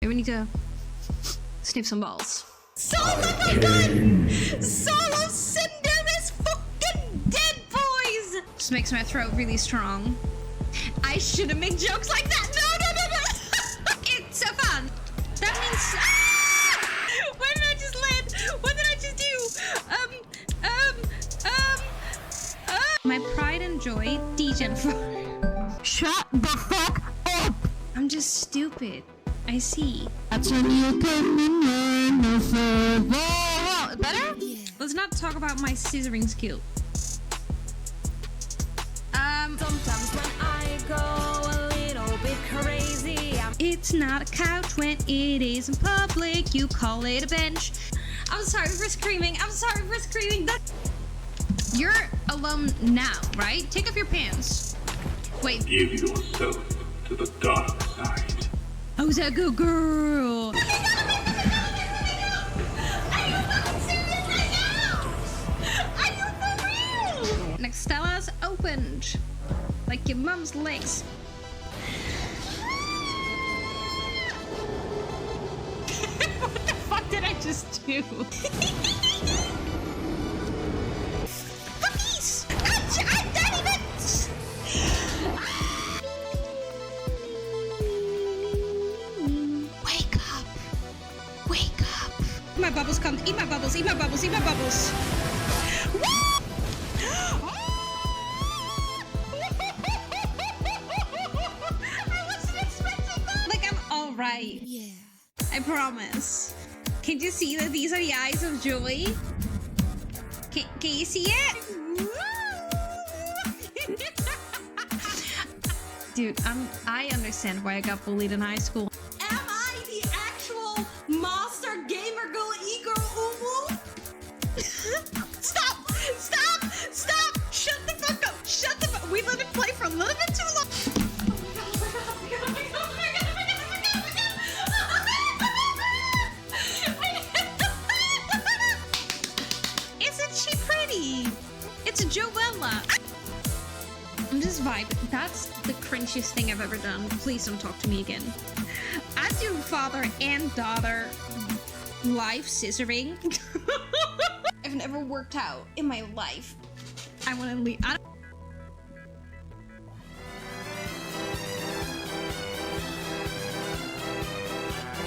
we need to snip some balls. Solo, my god! Solo Cinder is fucking dead, boys! Just makes my throat really strong. I shouldn't make jokes like that. No. It's so fun. That means. Where did I just land? What did I just do? My pride and joy, degen. Shut the fuck up! I'm just stupid. I see. That's when you come no further. Better? Yeah. Let's not talk about my scissoring skill. Sometimes when I go a little bit crazy, It's not a couch when it is in public. You call it a bench. I'm sorry for screaming. You're alone now, right? Take off your pants. Wait. Give yourself to the dark side. I was a good girl. Are you fucking serious right now? Are you for real? Nextella's opened. Like your mom's legs. What the fuck did I just do? Puppies! I'm done even! Wake up! Wake up! My bubbles come. Eat my bubbles. Eat my bubbles. Eat my bubbles. Right. Yeah. I promise. Can you see that these are the eyes of joy? Can you see it? Dude, I understand why I got bullied in high school. Am I the actual monster gamer girl e-girl uwu? Stop! Stop! Stop! Shut the fuck up! Shut the fuck! We let it play for a little bit too long. It's Joella. I'm just vibing. That's the cringiest thing I've ever done. Please don't talk to me again. I do father and daughter life scissoring. I've never worked out in my life. I want to leave.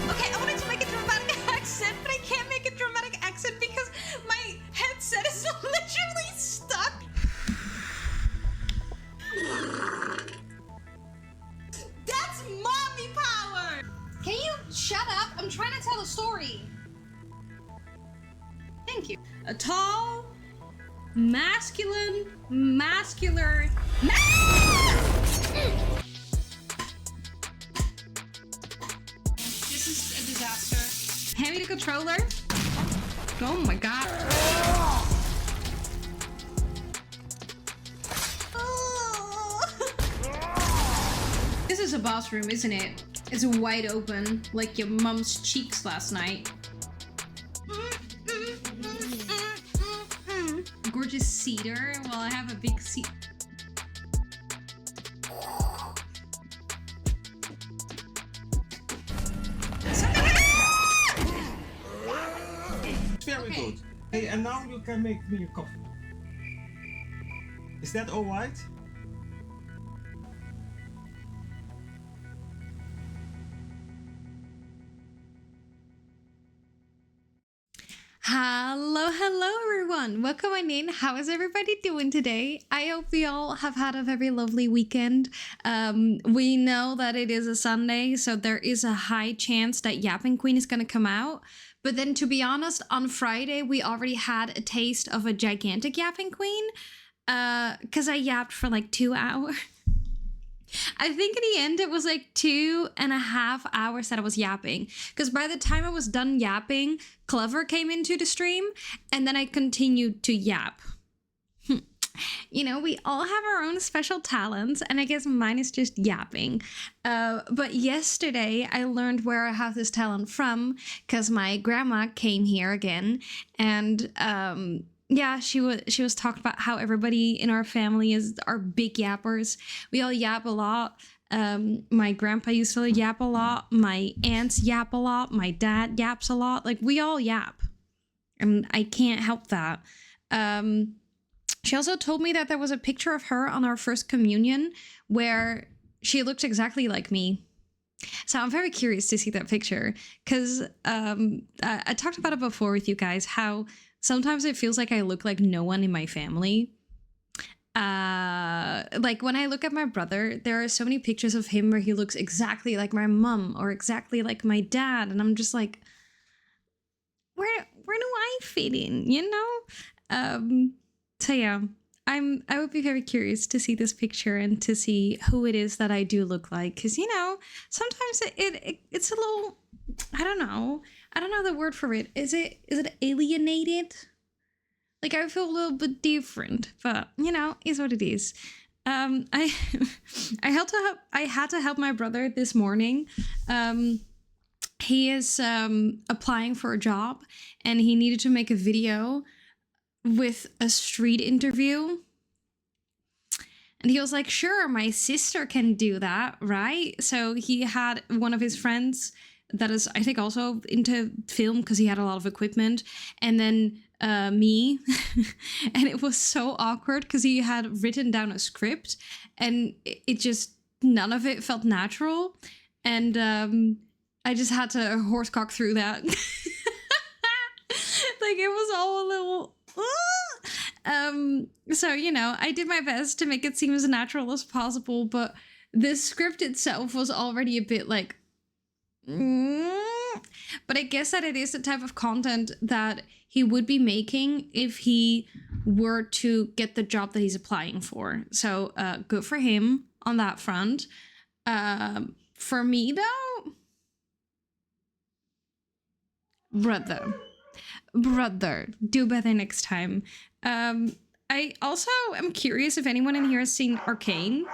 Okay, I wanted to make a dramatic accent, but I can't make a dramatic accent because my headset is literally stuck. That's mommy power! Can you shut up? I'm trying to tell a story. Thank you. A tall, mascular. This is a disaster. Hand me the controller. Oh my god. This is a boss room, isn't it? It's wide open, like your mom's cheeks last night. Gorgeous cedar. Well, I have a big seat. Very good. Hey, and now you can make me a coffee. Is that all right? Hello everyone. Welcome in. How is everybody doing today? I hope we all have had a very lovely weekend. We know that it is a Sunday, so there is a high chance that Yapping Queen is going to come out. But then, to be honest, on Friday, we already had a taste of a gigantic Yapping Queen. Because I yapped for like 2 hours. I think in the end, it was like 2.5 hours that I was yapping. Because by the time I was done yapping, Clever came into the stream. And then I continued to yap. You know, we all have our own special talents, and I guess mine is just yapping. But yesterday, I learned where I have this talent from, because my grandma came here again, and yeah, she was talking about how everybody in our family are big yappers. We all yap a lot. My grandpa used to yap a lot. My aunts yap a lot. My dad yaps a lot. Like, we all yap. And I can't help that. She also told me that there was a picture of her on our first communion where she looked exactly like me. So I'm very curious to see that picture because I talked about it before with you guys, how sometimes it feels like I look like no one in my family. Like when I look at my brother, there are so many pictures of him where he looks exactly like my mom or exactly like my dad. And I'm just like, where do I fit in, you know? So yeah, I would be very curious to see this picture and to see who it is that I do look like, because you know, sometimes it's a little, I don't know the word for it. Is it alienated? Like, I feel a little bit different, but you know, is what it is. I had to help my brother this morning. He is applying for a job, and he needed to make a video with a street interview. And he was like, sure, my sister can do that, right? So he had one of his friends that is, I think, also into film because he had a lot of equipment. And then me. And it was so awkward because he had written down a script and it just, none of it felt natural. And I just had to horsecock through that. Like, it was all a little... So, you know, I did my best to make it seem as natural as possible, but the script itself was already a bit like... But I guess that it is the type of content that he would be making if he were to get the job that he's applying for. So good for him on that front. For me, though... Brother, do better next time. I also am curious if anyone in here has seen Arcane.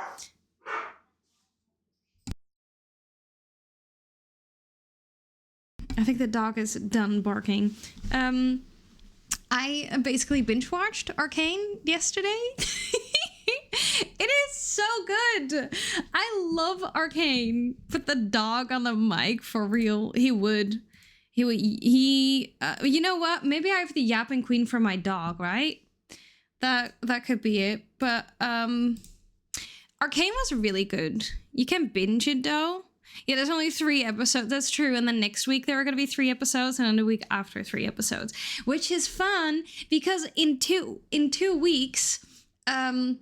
I think the dog is done barking. I basically binge watched Arcane yesterday. It is so good. I love Arcane. Put the dog on the mic for real. He would, you know what? Maybe I have the yapping queen for my dog, right? That could be it. But Arcane was really good. You can binge it though. Yeah, there's only 3 episodes. That's true. And then next week there are going to be 3 episodes, and then the week after 3 episodes, which is fun because in two weeks, I'm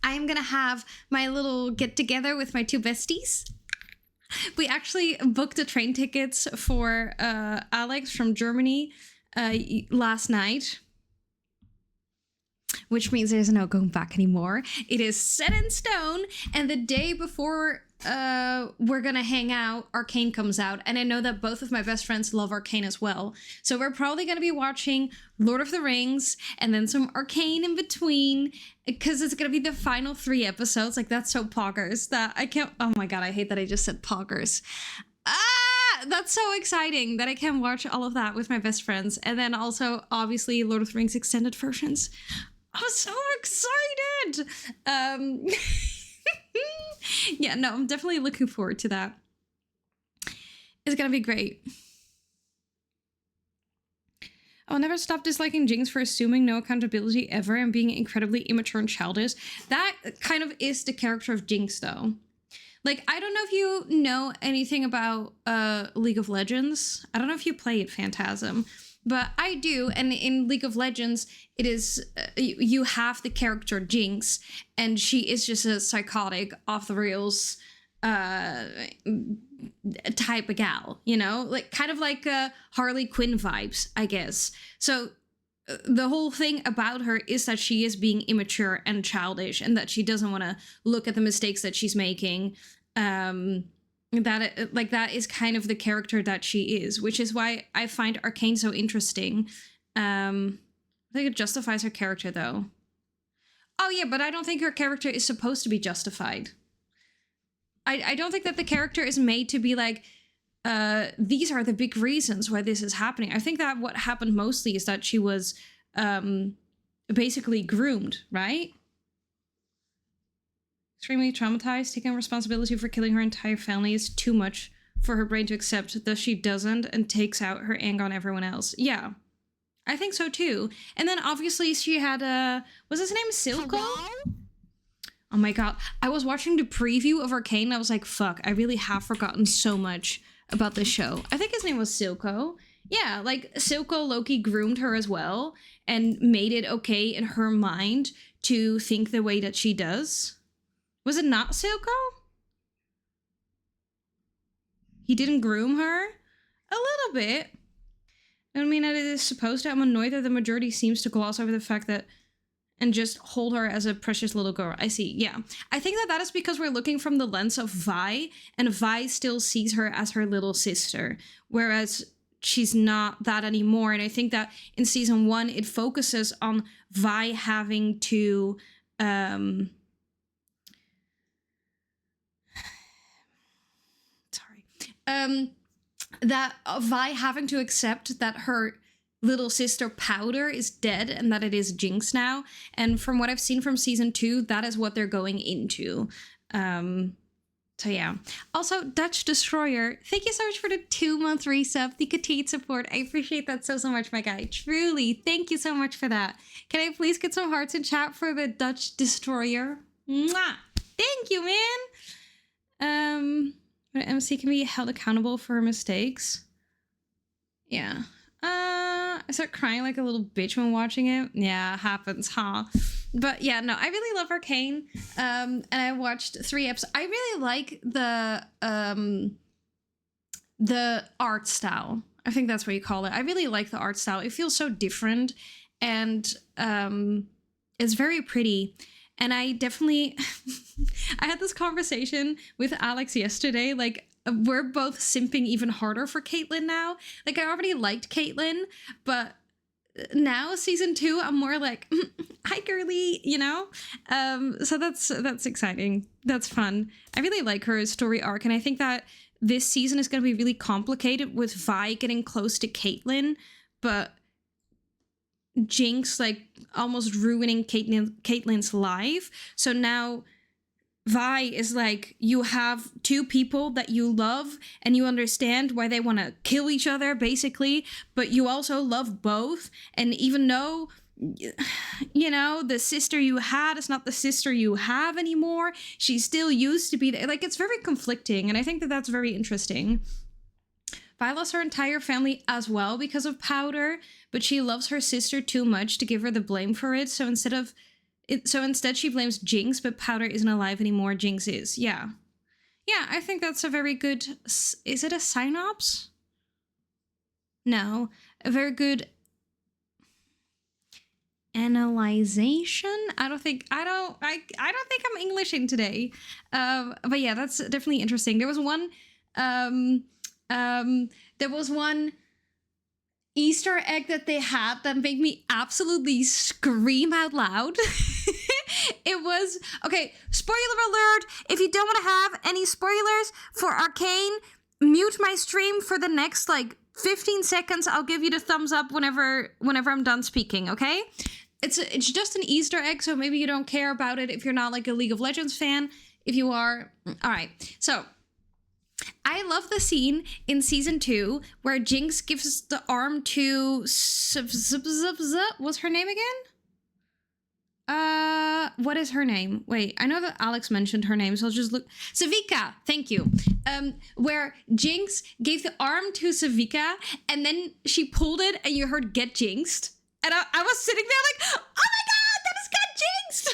going to have my little get together with my 2 besties. We actually booked the train tickets for Alex from Germany last night, which means there's no going back anymore. It is set in stone, and the day before we're gonna hang out, Arcane comes out, and I know that both of my best friends love Arcane as well. So we're probably gonna be watching Lord of the Rings and then some Arcane in between, because it's gonna be the final 3 episodes. Like, that's so poggers that I can't. Oh my god, I hate that I just said poggers. That's so exciting that I can watch all of that with my best friends, and then also obviously Lord of the Rings extended versions. I'm so excited. Yeah, no, I'm definitely looking forward to that. It's gonna be great. I'll never stop disliking Jinx for assuming no accountability ever and being incredibly immature and childish. That kind of is the character of Jinx, though. Like, I don't know if you know anything about League of Legends. I don't know if you play it, Phantasm. But I do, and in League of Legends, it is, you have the character Jinx, and she is just a psychotic, off-the-rails type of gal, you know? Like, kind of like Harley Quinn vibes, I guess. So the whole thing about her is that she is being immature and childish, and that she doesn't want to look at the mistakes that she's making. That is kind of the character that she is, which is why I find Arcane so interesting. I think it justifies her character, though. Oh yeah, but I don't think her character is supposed to be justified. I don't think that the character is made to be like, these are the big reasons why this is happening. I think that what happened mostly is that she was basically groomed, right? extremely traumatized. Taking responsibility for killing her entire family is too much for her brain to accept, thus she doesn't and takes out her anger on everyone else. Yeah, I think so too. And then obviously she had was his name Silco? Oh my god. I was watching the preview of Arcane and I was like, fuck, I really have forgotten so much about this show. I think his name was Silco. Yeah, like Silco Loki groomed her as well and made it okay in her mind to think the way that she does. Was it not Silco? He didn't groom her? A little bit. I mean, it is supposed to. I'm annoyed that the majority seems to gloss over the fact that and just hold her as a precious little girl. I see, yeah. I think that is because we're looking from the lens of Vi, and Vi still sees her as her little sister, whereas she's not that anymore. And I think that in season 1, it focuses on Vi having to... that Vi having to accept that her little sister Powder is dead and that it is Jinx now. And from what I've seen from season 2, that is what they're going into. So yeah. Also, Dutch Destroyer, thank you so much for the 2-month resub, the continued support. I appreciate that so much, my guy. Truly, thank you so much for that. Can I please get some hearts in chat for the Dutch Destroyer? Mwah! Thank you, man! But MC can be held accountable for her mistakes. Yeah. I start crying like a little bitch when watching it. Yeah, happens, huh? But yeah, no, I really love Arcane. And I watched 3 episodes. I really like the art style. I think that's what you call it. I really like the art style. It feels so different, and it's very pretty. And I definitely, I had this conversation with Alex yesterday. Like, we're both simping even harder for Caitlyn now. Like, I already liked Caitlyn, but now season 2, I'm more like, hi girly, you know? So that's exciting. That's fun. I really like her story arc, and I think that this season is going to be really complicated with Vi getting close to Caitlyn, but Jinx like almost ruining Caitlyn's life. So now Vi is like, you have 2 people that you love and you understand why they want to kill each other, basically, but you also love both. And even though, you know, the sister you had is not the sister you have anymore, she still used to be there. Like, it's very conflicting, and I think that that's very interesting. Vi lost her entire family as well because of Powder, but she loves her sister too much to give her the blame for it. So instead she blames Jinx, but Powder isn't alive anymore. Jinx is. Yeah. Yeah, I think that's a very good... Is it a synops? No. A very good analyzation? I don't think I'm Englishing today. But yeah, that's definitely interesting. There was one Easter egg that they had that made me absolutely scream out loud. It was, okay, spoiler alert, if you don't want to have any spoilers for Arcane, mute my stream for the next, 15 seconds. I'll give you the thumbs up whenever I'm done speaking, okay? It's just an Easter egg, so maybe you don't care about it if you're not, a League of Legends fan. If you are, all right. So, I love the scene in season 2 where Jinx gives the arm to what's her name again? What is her name? Wait, I know that Alex mentioned her name, so I'll just look. Savika, thank you. Where Jinx gave the arm to Savika, and then she pulled it, and you heard "get jinxed," and I was sitting there like, oh my god, that is got jinxed!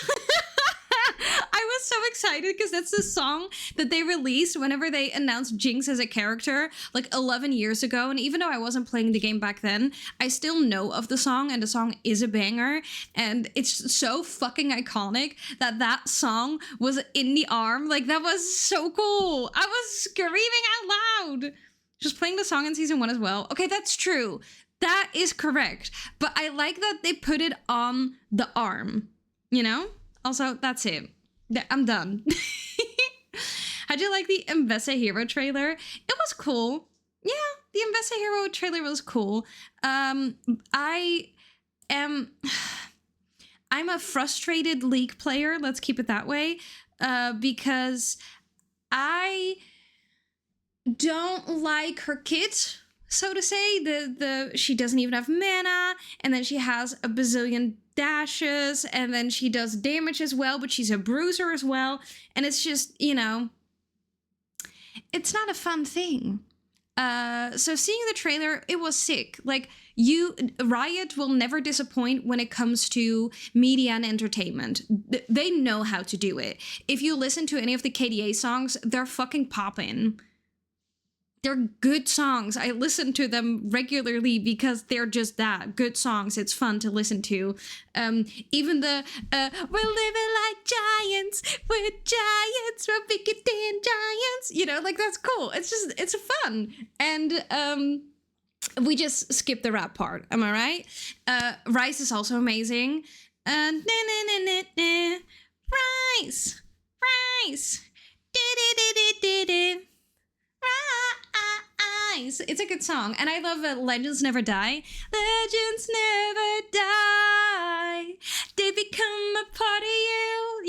I was so excited because that's the song that they released whenever they announced Jinx as a character 11 years ago. And even though I wasn't playing the game back then, I still know of the song, and the song is a banger. And it's so fucking iconic that song was in the arm. That was so cool. I was screaming out loud. Just playing the song in season 1 as well. Okay, that's true. That is correct. But I like that they put it on the arm, you know? Also, that's it. I'm done. How'd you like the Mbessa Hero trailer? It was cool. Yeah, the Mbessa Hero trailer was cool. I'm a frustrated League player. Let's keep it that way. because I don't like her kit, so to say. She doesn't even have mana, and then she has a bazillion dashes, and then she does damage as well, but she's a bruiser as well, and it's just, it's not a fun thing. So seeing the trailer, it was sick. Like, Riot will never disappoint when it comes to media and entertainment. They know how to do it. If you listen to any of the KDA songs, they're fucking poppin'. They're good songs. I listen to them regularly because they're just that, good songs. It's fun to listen to. Even the we're living like giants, we're giants, we're bigger than giants. Like, that's cool. It's fun. And we just skipped the rap part. Am I right? Rise is also amazing. Rise. It's a good song, and I love Legends Never Die. Legends never die. They become a part of you.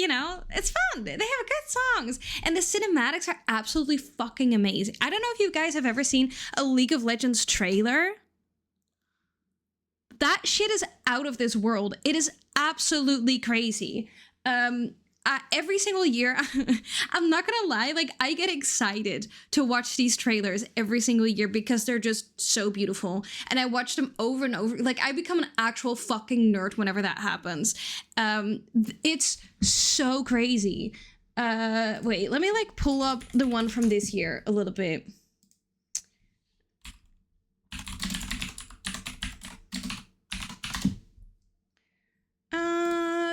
It's fun. They have good songs, and the cinematics are absolutely fucking amazing. I don't know if you guys have ever seen a League of Legends trailer. That shit is out of this world. It is absolutely crazy. Every single year, I'm not gonna lie, like, I get excited to watch these trailers every single year because they're just so beautiful. And I watch them over and over. Like, I become an actual fucking nerd whenever that happens. It's so crazy. Wait, let me, like, pull up the one from this year a little bit.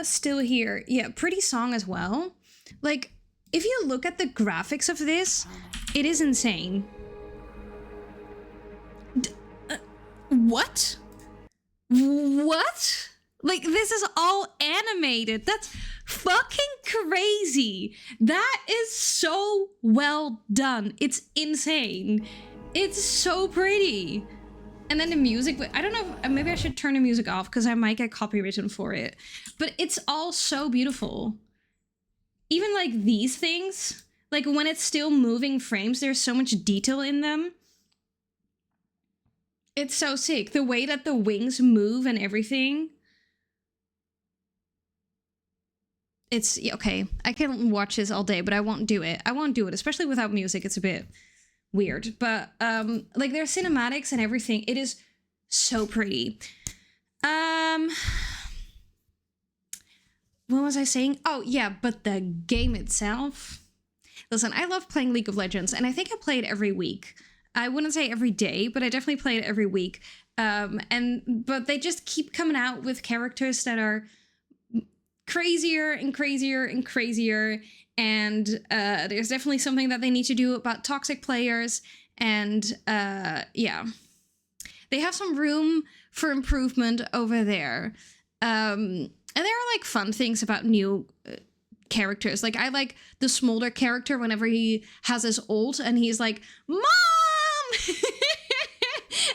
Still here. Yeah, pretty song as well. Like, if you look at the graphics of this, it is insane. What? What? Like, this is all animated. That's fucking crazy. That is so well done. It's insane. It's so pretty. And then the music, I don't know, maybe I should turn the music off because I might get copywritten for it. But it's all so beautiful. Even like these things, like when it's still moving frames, there's so much detail in them. It's so sick. The way that the wings move and everything. It's, okay, I can watch this all day, but I won't do it. I won't do it, especially without music. It's a bit weird, but like, their cinematics and everything, it is so pretty. What was I saying? Oh yeah, but the game itself, listen, I love playing League of Legends, and I think I play it every week. I wouldn't say every day, but I definitely play it every week. But they just keep coming out with characters that are crazier and crazier and crazier. And there's definitely something that they need to do about toxic players. And yeah, they have some room for improvement over there. And there are like fun things about new characters. Like, I like the Smolder character whenever he has his ult and he's like, Mom!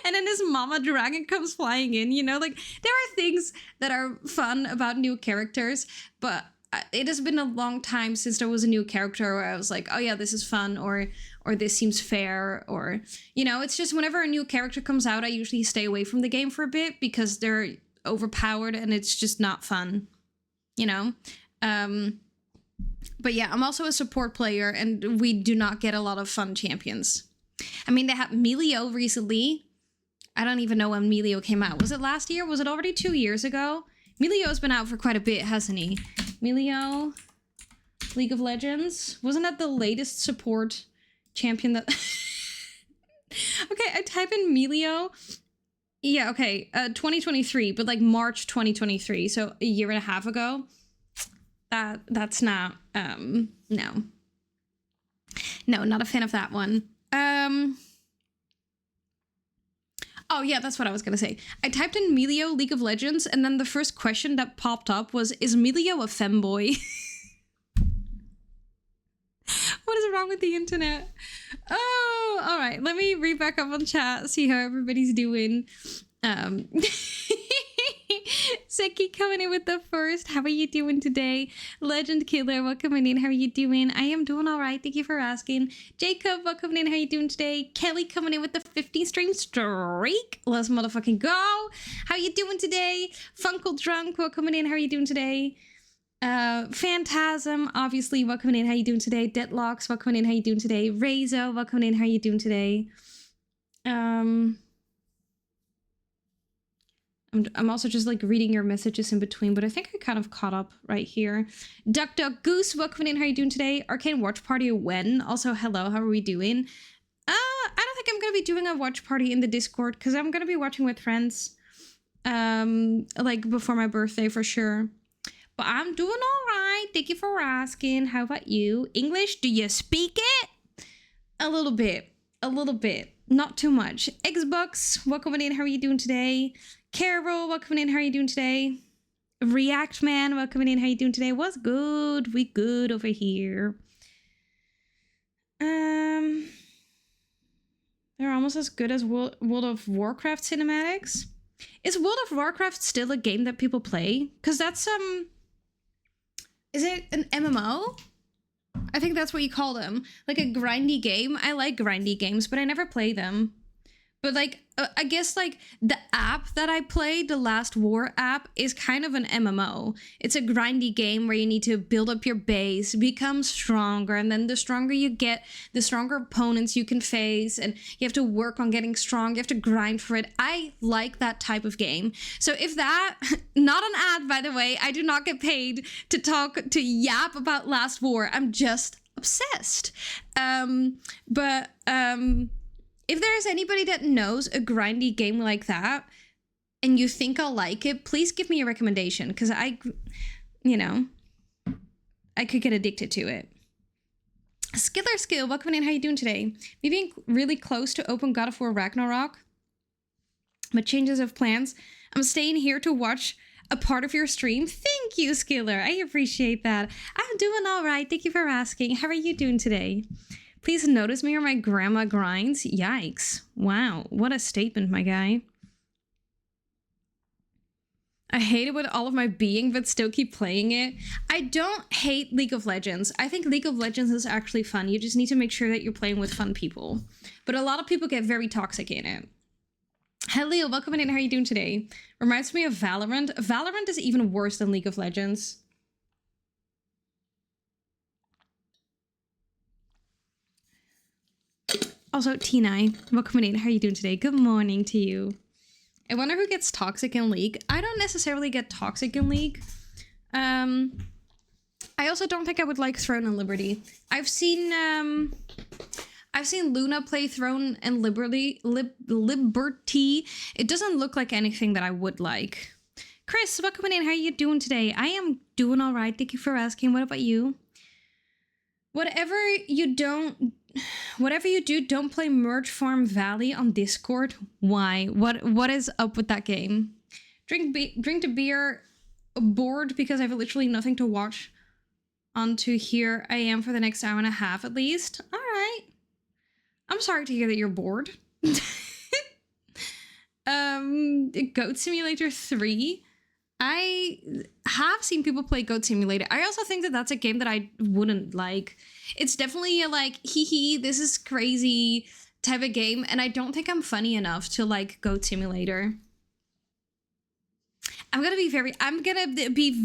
And then his mama dragon comes flying in, like, there are things that are fun about new characters, but it has been a long time since there was a new character where I was like, oh yeah, this is fun, or this seems fair, or, it's just whenever a new character comes out, I usually stay away from the game for a bit because they're overpowered and it's just not fun, but yeah, I'm also a support player and we do not get a lot of fun champions. I mean, they had Melio recently. I don't even know when Melio came out. Was it last year? Was it already 2 years ago? Melio's been out for quite a bit, hasn't he? Melio, League of Legends. Wasn't that the latest support champion that... Okay, I type in Melio. Yeah, okay, 2023, but like March 2023, so a year and a half ago. That's not, no. No, not a fan of that one. Oh yeah, that's what I was gonna say. I typed in Melio League of Legends, and then the first question that popped up was, is Melio a femboy? What is wrong with the internet? Oh, all right. Let me read back up on chat, see how everybody's doing. Seki coming in with the first. How are you doing today? Legend Killer, welcome in. How are you doing? I am doing all right. Thank you for asking. Jacob, welcome in. How are you doing today? Kelly coming in with the 50 stream streak. Let's motherfucking go. How are you doing today? Funkle Drunk, welcome in. How are you doing today? Phantasm, obviously, welcome in. How you doing today? Deadlocks, welcome in. How you doing today? Rezo, welcome in. How you doing today? I'm also just like reading your messages in between, but I think I kind of caught up right here. Duck Duck Goose, welcome in. How are you doing today? Arcane Watch Party when? Also, hello, how are we doing? I don't think I'm gonna be doing a watch party in the Discord because I'm gonna be watching with friends. Like before my birthday for sure. But I'm doing all right. Thank you for asking. How about you? English, do you speak it? A little bit. A little bit. Not too much. Xbox, welcome in. How are you doing today? Carol, welcome in. How are you doing today? React Man, welcome in. How are you doing today? What's good? We good over here. They're almost as good as World of Warcraft cinematics. Is World of Warcraft still a game that people play? Because that's is it an MMO? I think that's what you call them. Like a grindy game. I like grindy games, but I never play them. But like, I guess like the app that I played, the Last War app, is kind of an MMO. It's a grindy game where you need to build up your base, become stronger, and then the stronger you get, the stronger opponents you can face, and you have to work on getting strong, you have to grind for it. I like that type of game. So if that, not an ad by the way, I do not get paid to yap about Last War. I'm just obsessed. If there's anybody that knows a grindy game like that and you think I'll like it, please give me a recommendation because I could get addicted to it. Skiller Skill, welcome in. How you doing today? Maybe really close to open God of War Ragnarok, but changes of plans. I'm staying here to watch a part of your stream. Thank you, Skiller. I appreciate that. I'm doing all right. Thank you for asking. How are you doing today? Please notice me or my grandma grinds. Yikes. Wow. What a statement, my guy. I hate it with all of my being, but still keep playing it. I don't hate League of Legends. I think League of Legends is actually fun. You just need to make sure that you're playing with fun people. But a lot of people get very toxic in it. Hello, welcome in. How are you doing today? Reminds me of Valorant. Valorant is even worse than League of Legends. Also, T9, welcome in. How are you doing today? Good morning to you. I wonder who gets toxic in League. I don't necessarily get toxic in League. I also don't think I would like Throne and Liberty. I've seen Luna play Throne and Liberty. It doesn't look like anything that I would like. Chris, welcome in. How are you doing today? I am doing all right. Thank you for asking. What about you? Whatever you do, don't play Merge Farm Valley on Discord. Why? What is up with that game? Drink the beer. Bored because I have literally nothing to watch. On to here I am for the next hour and a half at least. All right. I'm sorry to hear that you're bored. Goat Simulator 3. I have seen people play Goat Simulator. I also think that that's a game that I wouldn't like. It's definitely a like, hee, this is crazy type of game, and I don't think I'm funny enough to like Goat Simulator. I'm gonna be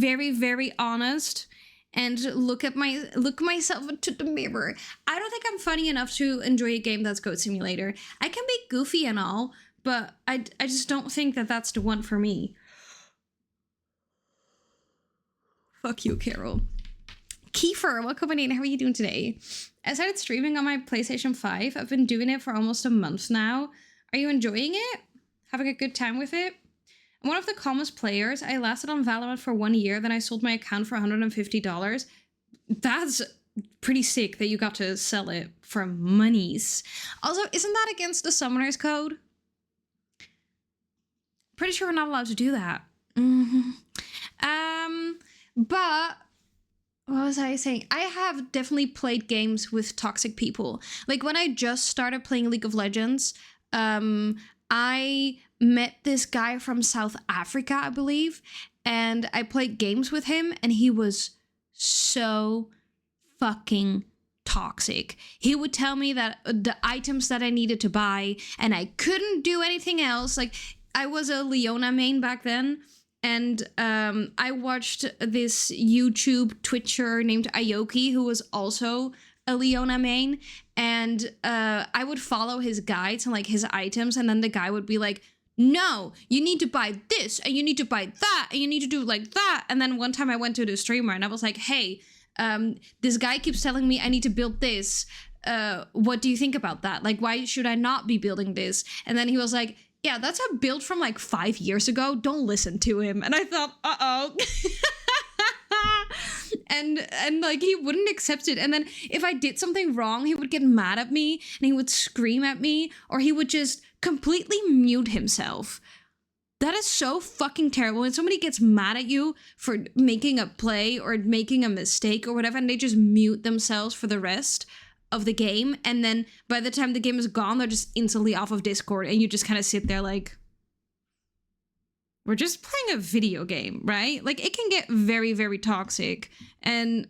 very, very honest and look myself into the mirror. I don't think I'm funny enough to enjoy a game that's Goat Simulator. I can be goofy and all, but I just don't think that that's the one for me. Fuck you, Carol. Kiefer, welcome in. How are you doing today? I started streaming on my PlayStation 5. I've been doing it for almost a month now. Are you enjoying it? Having a good time with it? I'm one of the calmest players. I lasted on Valorant for 1 year, then I sold my account for $150. That's pretty sick that you got to sell it for monies. Also, isn't that against the Summoner's Code? Pretty sure we're not allowed to do that. But what was I saying? I have definitely played games with toxic people. Like when I just started playing League of Legends, I met this guy from South Africa, I believe, and I played games with him, and he was so fucking toxic. He would tell me that the items that I needed to buy, and I couldn't do anything else. Like, I was a Leona main back then, and I watched this YouTube Twitcher named Aoki, who was also a Leona main, and I would follow his guides and like his items, and then the guy would be like, no, you need to buy this, and you need to buy that, and you need to do like that. And then one time I went to the streamer and I was like, hey, this guy keeps telling me I need to build this. What do you think about that? Like, why should I not be building this? And then he was like, yeah, that's a build from like 5 years ago. Don't listen to him. And I thought, uh-oh. and like he wouldn't accept it. And then if I did something wrong, he would get mad at me and he would scream at me, or he would just completely mute himself. That is so fucking terrible. When somebody gets mad at you for making a play or making a mistake or whatever, and they just mute themselves for the rest of the game, and then by the time the game is gone, they're just instantly off of Discord, and you just kind of sit there like, we're just playing a video game, right? Like, it can get very, very toxic. And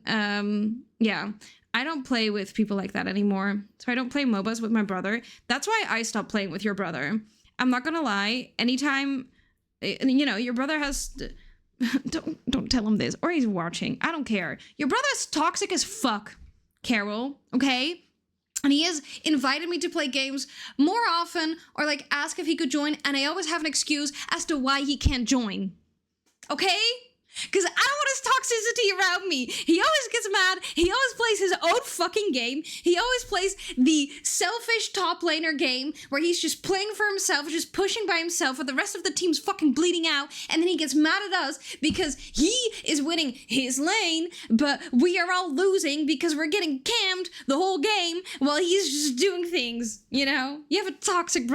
yeah, I don't play with people like that anymore. So I don't play MOBAs with my brother. That's why I stopped playing with your brother. I'm not gonna lie. Anytime, you know, your brother has... Don't tell him this, or he's watching. I don't care. Your brother's toxic as fuck, Carol, okay? And he has invited me to play games more often, or like ask if he could join, and I always have an excuse as to why he can't join. Okay? Because I don't want his toxicity around me. He always gets mad. He always plays his own fucking game. He always plays the selfish top laner game where he's just playing for himself, just pushing by himself, with the rest of the team's fucking bleeding out. And then he gets mad at us because he is winning his lane, but we are all losing because we're getting cammed the whole game while he's just doing things, you know? You have a toxic